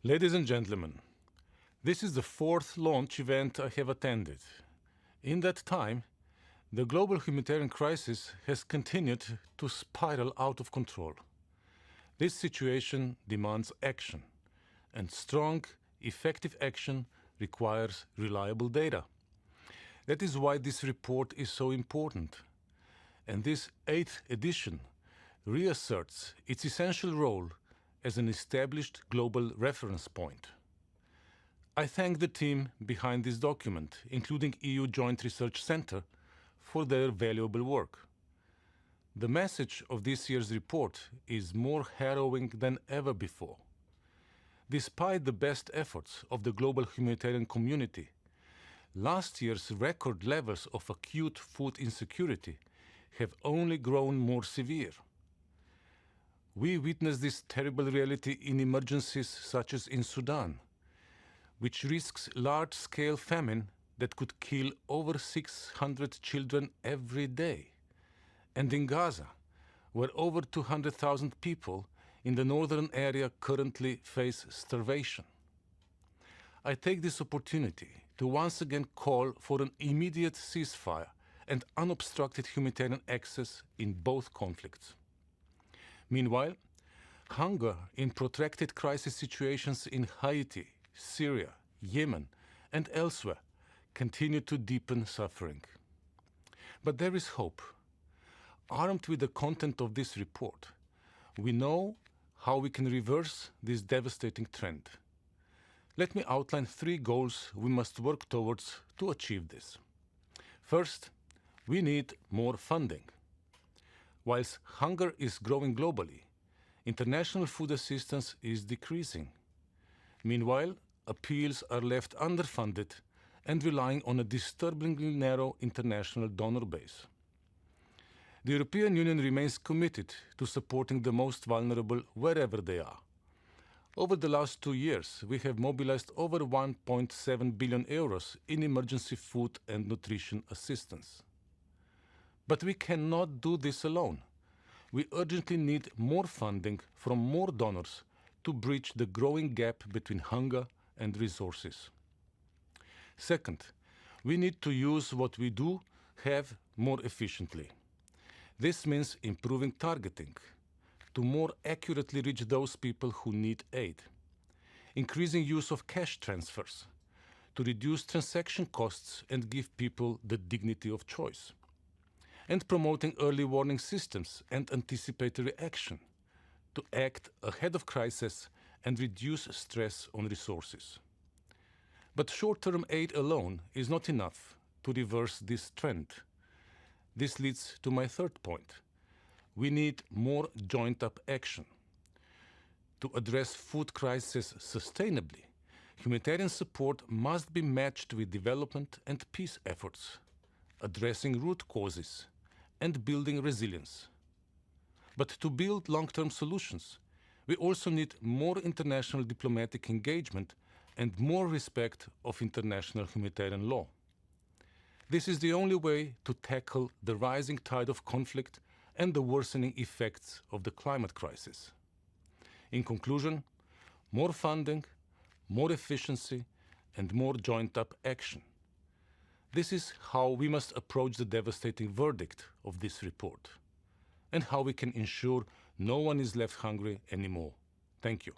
Ladies and gentlemen, this is the fourth launch event I have attended. In that time, the global humanitarian crisis has continued to spiral out of control. This situation demands action, and strong, effective action requires reliable data. That is why this report is so important. And this 8th edition reasserts its essential role as an established global reference point. I thank the team behind this document, including EU Joint Research Centre, for their valuable work. The message of this year's report is more harrowing than ever before. Despite the best efforts of the global humanitarian community, last year's record levels of acute food insecurity have only grown more severe. We witness this terrible reality in emergencies such as in Sudan, which risks large-scale famine that could kill over 600 children every day, and in Gaza, where over 200,000 people in the northern area currently face starvation. I take this opportunity to once again call for an immediate ceasefire and unobstructed humanitarian access in both conflicts. Meanwhile, hunger in protracted crisis situations in Haiti, Syria, Yemen, and elsewhere continue to deepen suffering. But there is hope. Armed with the content of this report, we know how we can reverse this devastating trend. Let me outline 3 goals we must work towards to achieve this. First, we need more funding. Whilst hunger is growing globally, international food assistance is decreasing. Meanwhile, appeals are left underfunded and relying on a disturbingly narrow international donor base. The European Union remains committed to supporting the most vulnerable wherever they are. Over the last 2 years, we have mobilized over 1.7 billion euros in emergency food and nutrition assistance. But we cannot do this alone. We urgently need more funding from more donors to bridge the growing gap between hunger and resources. Second, we need to use what we do have more efficiently. This means improving targeting to more accurately reach those people who need aid, increasing use of cash transfers to reduce transaction costs and give people the dignity of choice, and promoting early warning systems and anticipatory action to act ahead of crisis and reduce stress on resources. But short-term aid alone is not enough to reverse this trend. This leads to my third point. We need more joined-up action. To address food crisis sustainably, humanitarian support must be matched with development and peace efforts, addressing root causes and building resilience. But to build long-term solutions, we also need more international diplomatic engagement and more respect of international humanitarian law. This is the only way to tackle the rising tide of conflict and the worsening effects of the climate crisis. In conclusion, more funding, more efficiency, and more joined-up action. This is how we must approach the devastating verdict of this report, and how we can ensure no one is left hungry anymore. Thank you.